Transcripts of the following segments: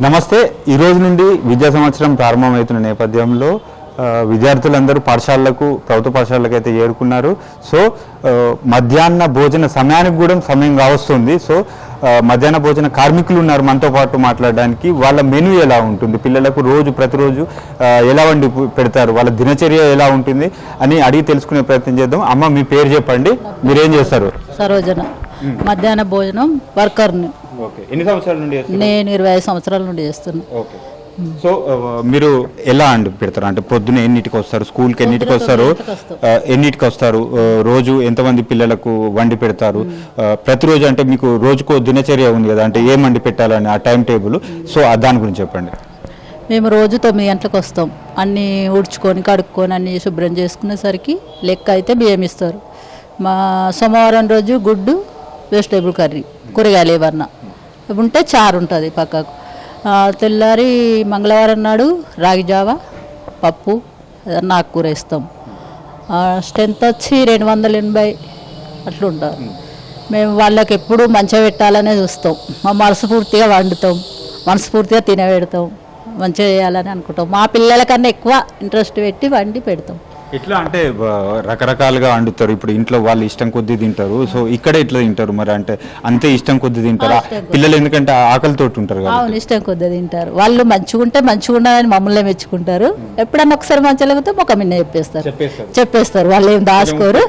నమస్తే. ఈ రోజు నుండి విద్యా సంవత్సరం ప్రారంభమవుతున్న నేపథ్యంలో విద్యార్థులందరూ పాఠశాలలకు ప్రభుత్వ పాఠశాలలకు అయితే చేరుకున్నారు. సో మధ్యాహ్న భోజన సమయానికి కూడా సమయం కావస్తుంది. సో మధ్యాహ్న భోజన కార్మికులు ఉన్నారు మనతో పాటు మాట్లాడడానికి. వాళ్ళ మెనూ ఎలా ఉంటుంది, పిల్లలకు ప్రతిరోజు ఎలా వండి పెడతారు, వాళ్ళ దినచర్య ఎలా ఉంటుంది అని అడిగి తెలుసుకునే ప్రయత్నం చేద్దాం. అమ్మ, మీ పేరు చెప్పండి, మీరేం చేస్తారు? సరోజన, మధ్యాహ్న భోజనం వర్కర్ని. ఎన్ని సంవత్సరాల నుండి? నేను 25 సంవత్సరాల నుండి చేస్తున్నా. సో మీరు ఎలా అండి పెడతారు? అంటే పొద్దున ఎన్నిటికి వస్తారు, స్కూల్కి ఎన్నిటికి వస్తారు, రోజు ఎంతమంది పిల్లలకు వండి పెడతారు? ప్రతిరోజు అంటే మీకు రోజుకో దినచర్య ఉంది కదా, అంటే ఏం వండి పెట్టాలని ఆ టైం టేబుల్, సో దాని గురించి చెప్పండి. మేము రోజు 9 గంటలకు వస్తాం. అన్నీ ఉడ్చుకొని కడుక్కొని అన్నీ శుభ్రం చేసుకునేసరికి లెక్క అయితే బియ్యం ఇస్తారు. మా సోమవారం రోజు గుడ్డు, వెజిటేబుల్ కర్రీ, కూరగాయలు ఏమన్నా ఉంటే చారు ఉంటుంది పక్కకు. తెల్లారి మంగళవారం నాడు రాగి జావ, పప్పు, ఆకుకూర ఇస్తాం. స్ట్రెంత్ వచ్చి 280 అట్లుంటారు. మేము వాళ్ళకి ఎప్పుడు మంచిగా పెట్టాలనే చూస్తాం. మా మనస్ఫూర్తిగా వండుతాం, మనస్ఫూర్తిగా తినబెడతాం, మంచిగా చేయాలని అనుకుంటాం. మా పిల్లలకన్నా ఎక్కువ ఇంట్రెస్ట్ పెట్టి వండి పెడతాం. ఇట్లా అంటే రకరకాలుగా వండుతారు. ఇప్పుడు ఇంట్లో వాళ్ళు ఇష్టం కొద్దీ తింటారు, సో ఇక్కడ ఇట్లా తింటారు. మరి అంటే అంతే ఇష్టం కొద్దీ తింటారు పిల్లలు, ఎందుకంటే ఆకలితో ఉంటారు కదా. అవును, ఇష్టం కొద్దీ తింటారు. వాళ్ళు మంచిగా ఉంటే మంచిగా ఉన్నదని మమ్మల్ని మెచ్చుకుంటారు. ఎప్పుడన్నా ఒకసారి మంచిగా లేకపోతే ముఖం మీద చెప్పేస్తారు. వాళ్ళు ఏం దాచుకోరు.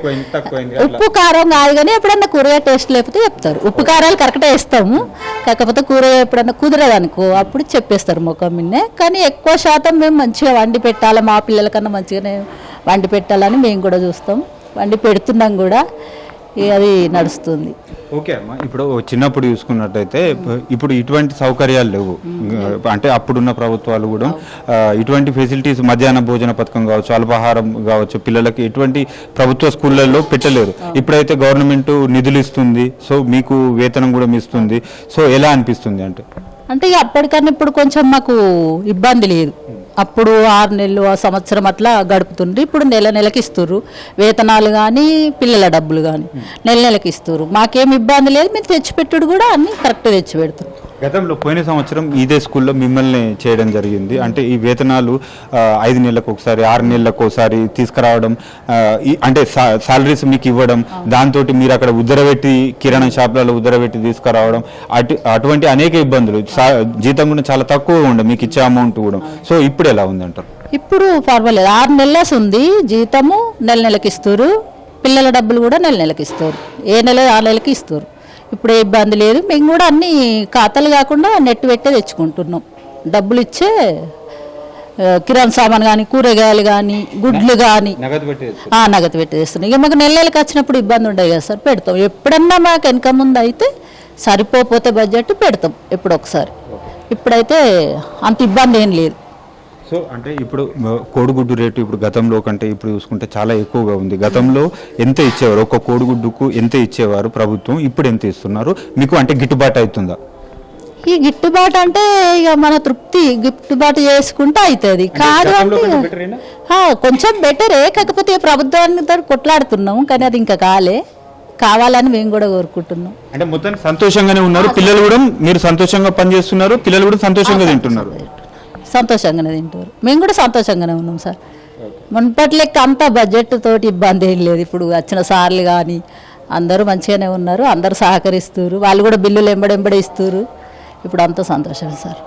ఉప్పు కారం కాదు కానీ ఎప్పుడన్నా కూరగాయ టేస్ట్ లేకపోతే చెప్తారు. ఉప్పు కారాలు కరెక్ట్గా వేస్తాము, కాకపోతే కూరగాయ ఎప్పుడన్నా కుదరదు అనుకో అప్పుడు చెప్పేస్తారు ముఖం మీదనే. కానీ ఎక్కువ శాతం మేము మంచిగా వండి పెట్టాలి, మా పిల్లలకన్నా మంచిగానే వండి పెట్టాలని మేము కూడా చూస్తాం, వండి పెడుతున్నాం కూడా. అది నడుస్తుంది. ఓకే అమ్మ, ఇప్పుడు చిన్నప్పుడు చూసుకున్నట్టయితే ఇప్పుడు ఇటువంటి సౌకర్యాలు లేవు. అంటే అప్పుడున్న ప్రభుత్వాలు కూడా ఇటువంటి ఫెసిలిటీస్, మధ్యాహ్న భోజన పథకం కావచ్చు, అల్పాహారం కావచ్చు, పిల్లలకి ఎటువంటి ప్రభుత్వ స్కూళ్ళల్లో పెట్టలేరు. ఇప్పుడైతే గవర్నమెంట్ నిధులు ఇస్తుంది, సో మీకు వేతనం కూడా ఇస్తుంది. సో ఎలా అనిపిస్తుంది అంటే అప్పటికన్నా ఇప్పుడు కొంచెం మాకు ఇబ్బంది లేదు. అప్పుడు 6 నెలలు, సంవత్సరం అట్లా గడుపుతుండ్రు. ఇప్పుడు నెలకి ఇస్తుర్రు వేతనాలు కానీ పిల్లల డబ్బులు కానీ నెలకి ఇస్తుర్రు. మాకేం ఇబ్బంది లేదు. మీరు తెచ్చిపెట్టుడు కూడా అన్ని కరెక్ట్ తెచ్చి పెడుతున్నారు. గతంలో పోయిన సంవత్సరం ఇదే స్కూల్లో మిమ్మల్ని చేయడం జరిగింది. అంటే ఈ వేతనాలు 5 నెలలకు ఒకసారి, 6 నెలలకు ఒకసారి తీసుకురావడం, అంటే సాలరీస్ మీకు ఇవ్వడం, దాంతో మీరు అక్కడ ఉద్దరబెట్టి కిరాణా షాపులలో ఉద్దరబెట్టి తీసుకురావడం, అటువంటి అనేక ఇబ్బందులు. జీతం కూడా చాలా తక్కువ ఉండే మీకు ఇచ్చే అమౌంట్ కూడా. సో ఇప్పుడు ఎలా ఉంది అంటారు? ఇప్పుడు పర్వాలేదు. 6 నెలలు ఉంది జీతము, నెలకి ఇస్తారు. పిల్లల డబ్బులు కూడా నెలకి ఇస్తారు. ఏ నెల ఆ నెలకి ఇస్తారు. ఇప్పుడు ఏ ఇబ్బంది లేదు. మేము కూడా అన్ని ఖాతాలు కాకుండా నెట్ పెట్టే తెచ్చుకుంటున్నాం. డబ్బులు ఇచ్చే కిరాణా సామాన్ కానీ, కూరగాయలు కానీ, గుడ్లు కానీ నగదు పెట్టేస్తున్నాం. ఇక మాకు నెలకి వచ్చినప్పుడు ఇబ్బంది ఉండదు కదా సార్, పెడతాం. ఎప్పుడన్నా మాకు వెనక ముందు అయితే సరిపోతే బడ్జెట్ పెడతాం ఎప్పుడొకసారి. ఇప్పుడైతే అంత ఇబ్బంది ఏం లేదు. సో అంటే ఇప్పుడు కోడిగుడ్డు రేటు ఇప్పుడు గతంలో కంటే ఇప్పుడు చూసుకుంటే చాలా ఎక్కువగా ఉంది. గతంలో ఎంత ఇచ్చేవారు, ఒక కోడిగుడ్డుకు ఎంత ఇచ్చేవారు ప్రభుత్వం, ఇప్పుడు ఎంత ఇస్తున్నారు? మీకు అంటే గిట్టుబాటు అవుతుందా? ఈ గిట్టుబాటు అంటే ఇక మన తృప్తి, గిట్టుబాటు చేసుకుంటే అవుతుంది. కాదు అంటే కొంచెం బెటరే, కాకపోతే ప్రభుత్వానికి కొట్లాడుతున్నాము కానీ అది ఇంకా కావాలని మేము కూడా కోరుకుంటున్నాం. అంటే మొత్తం సంతోషంగానే ఉన్నారు పిల్లలు కూడా, మీరు సంతోషంగా పనిచేస్తున్నారు, పిల్లలు కూడా సంతోషంగా తింటున్నారు. సంతోషంగానే తింటారు, మేము కూడా సంతోషంగానే ఉన్నాం సార్. మున్పటి లెక్క అంతా బడ్జెట్ తోటి ఇబ్బంది ఏం లేదు. ఇప్పుడు వచ్చిన సార్లు కానీ అందరూ మంచిగానే ఉన్నారు, అందరూ సహకరిస్తారు. వాళ్ళు కూడా బిల్లులు ఎంబడెంబడే ఇస్తారు. ఇప్పుడు అంతా సంతోషమే సార్.